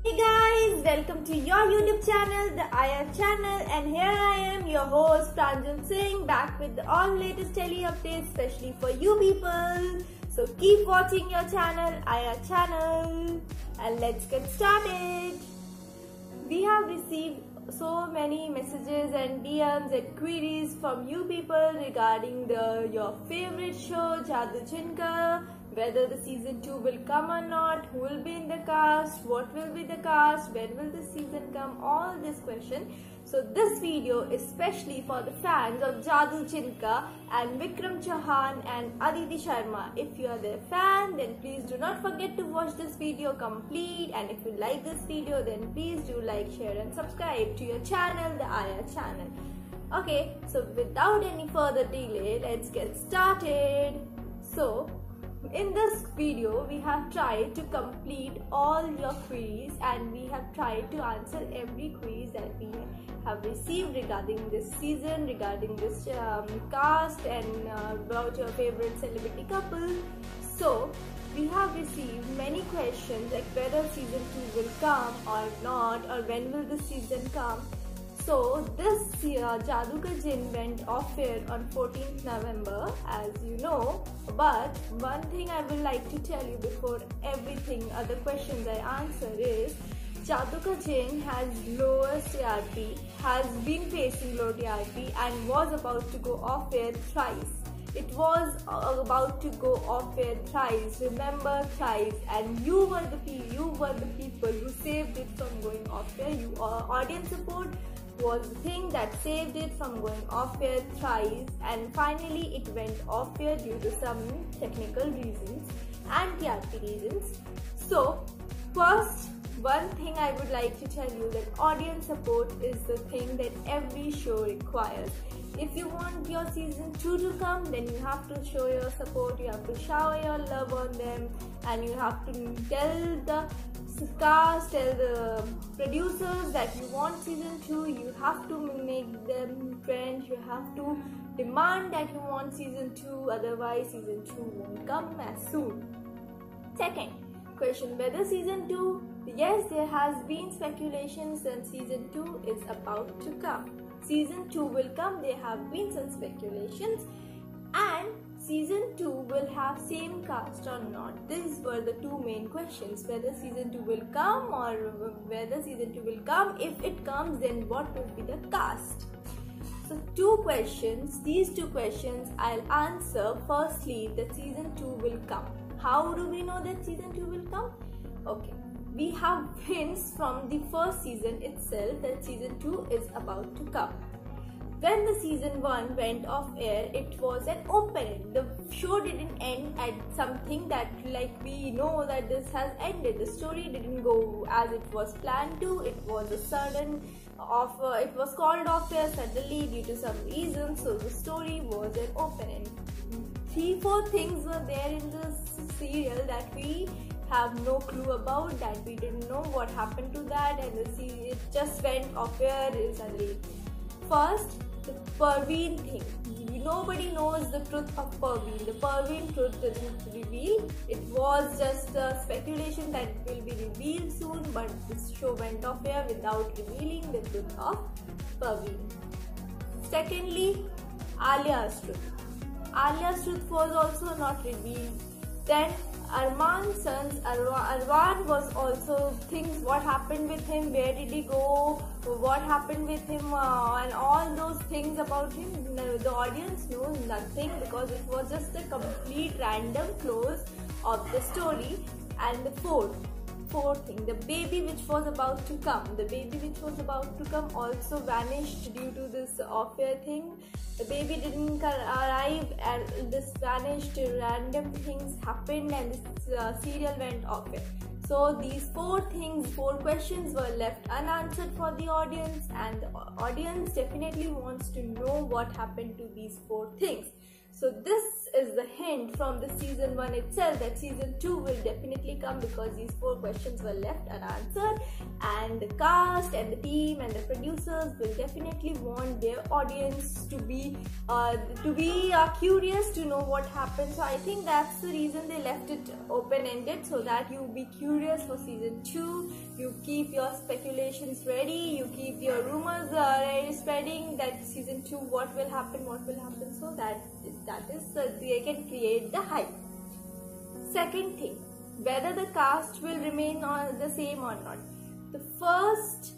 Hey guys, welcome to your YouTube channel, the IR channel, and here I am, your host Pranjal Singh, back with all latest tele updates, especially for you people. So keep watching your channel, IR channel, and let's get started. We have received so many messages and DMs and queries from you people regarding your favorite show, Jadoo Jinka. Whether the season 2 will come or not, who will be in the cast, what will be the cast, when will the season come, all these questions. So this video is especially for the fans of Jadoo Jinka and Vikram Chauhan and Aditi Sharma. If you are their fan, then please do not forget to watch this video complete, and if you like this video, then please do like, share and subscribe to your channel, the IR channel. Okay, so without any further delay, let's get started. So in this video, we have tried to complete all your queries and we have tried to answer every query that we have received regarding this season, regarding this cast, and about your favorite celebrity couple. So we have received many questions like whether season 2 will come or not, or when will the season come. So this year Jadoo Ka Jinn went off air on 14th November, as you know, but one thing I would like to tell you before everything other questions I answer is Jadoo Ka Jinn has lowest TRP, has been facing low TRP and was about to go off air thrice. It was about to go off air thrice, remember, thrice, and you were the people who saved it from going off air. Audience support was the thing that saved it from going off air thrice, and finally it went off air due to some technical reasons and TRP reasons. So first, one thing I would like to tell you that audience support is the thing that every show requires. If you want your season 2 to come, then you have to show your support, you have to shower your love on them, and you have to tell the cast, tell the producers that you want season 2, you have to make them trend, you have to demand that you want season 2, otherwise season 2 won't come as soon. Second question, whether season 2, yes, there has been speculations that season 2 is about to come. Season 2 will come, there have been some speculations, and season 2 will have same cast or not. These were the two main questions, whether season 2 will come or whether season 2 will come. If it comes, then what will be the cast? So two questions, these two questions I'll answer. Firstly, that season 2 will come. How do we know that season 2 will come? Okay, we have hints from the first season itself that season 2 is about to come. When the season 1 went off air, it was an open end. The show didn't end at something that, like, we know that this has ended. The story didn't go as it was planned to. It was a sudden it was called off air suddenly due to some reason. So the story was an open end. 3-4 things were there in the serial that we have no clue about, that we didn't know what happened to that, and it just went off air suddenly. First, the Parveen thing. Nobody knows the truth of Parveen. The Parveen truth didn't reveal. It was just a speculation that it will be revealed soon, but this show went off air without revealing the truth of Parveen. Secondly, Alia's truth. Alia's truth was also not revealed. Then Arman's sons, Arwan was also things, what happened with him, where did he go, what happened with him, and all those things about him. The audience knows nothing because it was just a complete random close of the story. And the fourth thing, the baby which was about to come. The baby which was about to come also vanished due to this off-air thing. The baby didn't arrive and this vanished, random things happened, and this serial went off-air. So these 4 questions were left unanswered for the audience, and the audience definitely wants to know what happened to these 4 things. So this is the hint from the season 1 itself that season 2 will definitely come, because these 4 questions were left unanswered, and the cast and the team and the producers will definitely want their audience to be curious to know what happened. So I think that's the reason they left it open-ended, so that you be curious for season 2, you keep keep your speculations ready, you keep your rumors spreading that season 2 what will happen, so that is they can create the hype. Second thing, whether the cast will remain the same or not. The first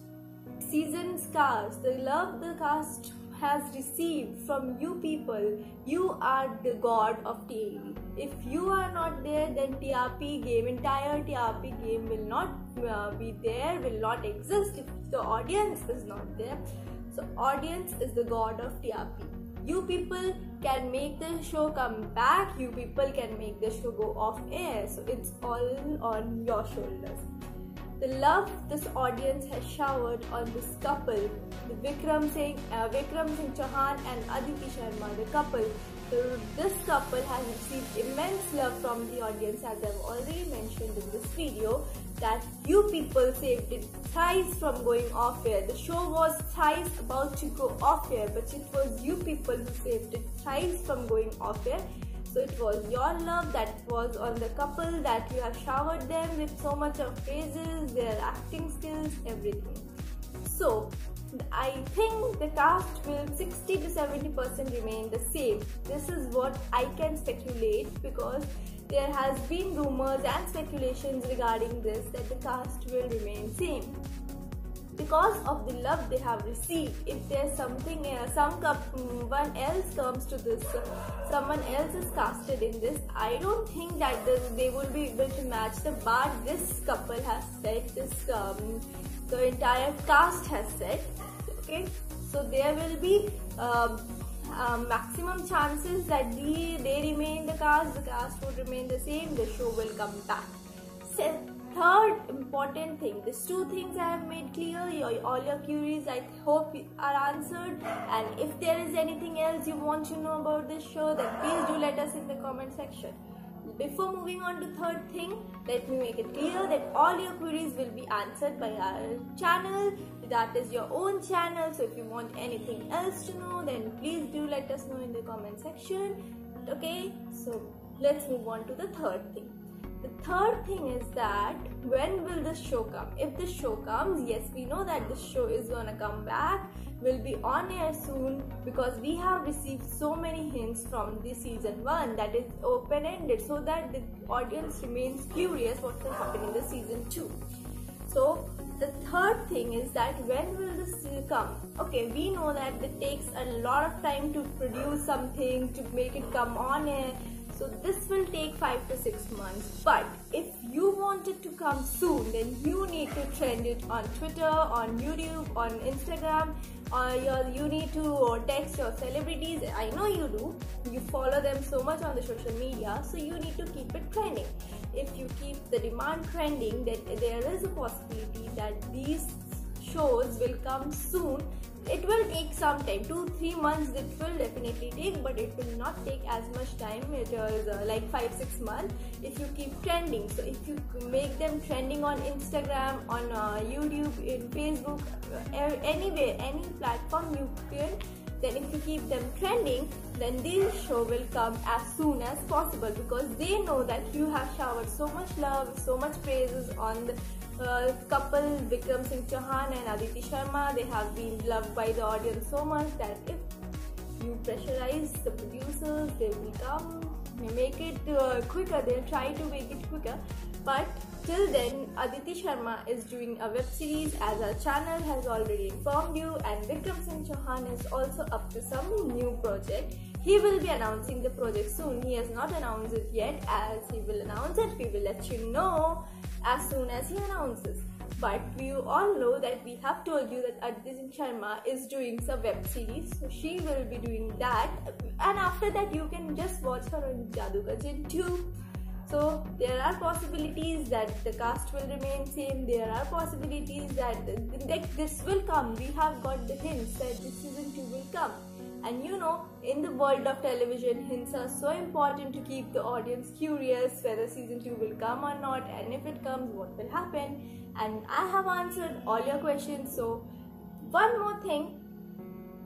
season's cast, the love the cast has received from you people, you are the god of TLE. If you are not there, then TRP game, entire TRP game will not be there, will not exist if the audience is not there. So audience is the god of TRP. You people can make the show come back, you people can make the show go off air, so it's all on your shoulders. The love this audience has showered on this couple, the Vikram Singh Chauhan and Aditi Sharma, the couple. This couple has received immense love from the audience, as I've already mentioned in this video, that you people saved it thrice from going off air. The show was thrice about to go off air, but it was you people who saved it thrice from going off air. So it was your love that was on the couple, that you have showered them with so much of praises, their acting skills, everything. So I think the cast will 60 to 70% remain the same. This is what I can speculate, because there has been rumors and speculations regarding this that the cast will remain same. Because of the love they have received, if there's something someone else comes to this, someone else is casted in this, I don't think that they will be able to match the bar this couple has set, the entire cast has set. Okay, so there will be maximum chances that they remain the cast would remain the same, the show will come back. So, third important thing, these two things I have made clear, all your queries I hope are answered, and if there is anything else you want to know about this show, then please do let us in the comment section. Before moving on to third thing, let me make it clear that all your queries will be answered by our channel. That is your own channel, so if you want anything else to know, then please do let us know in the comment section. Okay, so let's move on to the third thing. The third thing is that when will this show come? If the show comes, yes, we know that the show is gonna come back, will be on air soon, because we have received so many hints from the season 1 that is open-ended, so that the audience remains curious what will happen in the season 2. So the third thing is that when will this come? Okay, we know that it takes a lot of time to produce something, to make it come on air. So this will take 5 to 6 months. But if you want it to come soon, then you need to trend it on Twitter, on YouTube, on Instagram, or you need to text your celebrities. I know you do. You follow them so much on the social media, so you need to keep it trending. If you keep the demand trending, then there is a possibility that these shows will come soon. It will take some time, 2-3 months it will definitely take, but it will not take as much time. It is like 5-6 months if you keep trending. So if you make them trending on Instagram, on YouTube, in Facebook, anywhere, any platform you can, then if you keep them trending, then this show will come as soon as possible, because they know that you have showered so much love, so much praises on the couple Vikram Singh Chauhan and Aditi Sharma. They have been loved by the audience so much that if you pressurize the producers, they will come, make it quicker, they'll try to make it quicker. But till then, Aditi Sharma is doing a web series, as our channel has already informed you, and Vikram Singh Chauhan is also up to some new project. He will be announcing the project soon. He has not announced it yet. As he will announce it, we will let you know as soon as he announces. But we all know that we have told you that Aditi Sharma is doing some web series, so she will be doing that, and after that you can just watch her on Jadoo Ka Jinn too. So there are possibilities that the cast will remain same. There are possibilities that this will come. We have got the hints that this season 2 will come. And you know, in the world of television, hints are so important to keep the audience curious whether season 2 will come or not, and if it comes, what will happen. And I have answered all your questions. So one more thing,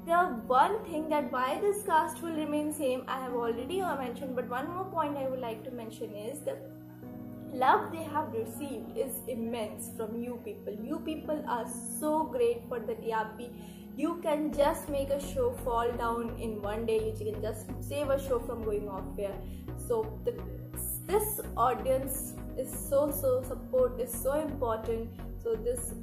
the one thing that why this cast will remain same, I have already mentioned, but one more point I would like to mention is that love they have received is immense from you people. You people are so great for the TRP. You can just make a show fall down in one day. You can just save a show from going off air. So this audience is so support is so important. So this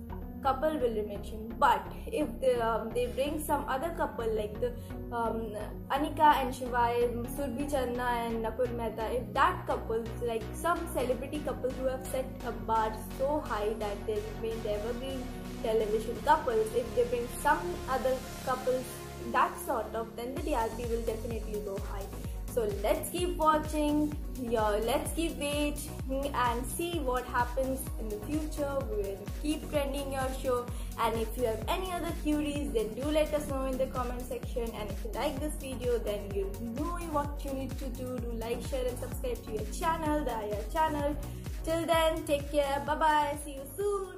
couple will remain. But if they bring some other couple like the Anika and Shivai, Surbhi Channa and Nakul Mehta, if that couple, like some celebrity couples who have set a bar so high that they remain evergreen television couples, if they bring some other couples that sort of, then the TRP will definitely go high. So let's keep watching, let's keep waiting and see what happens in the future. We will keep trending your show, and if you have any other queries, then do let us know in the comment section. And if you like this video, then you know what you need to do. Do like, share and subscribe to your channel, the IR channel. Till then, take care, bye bye, see you soon.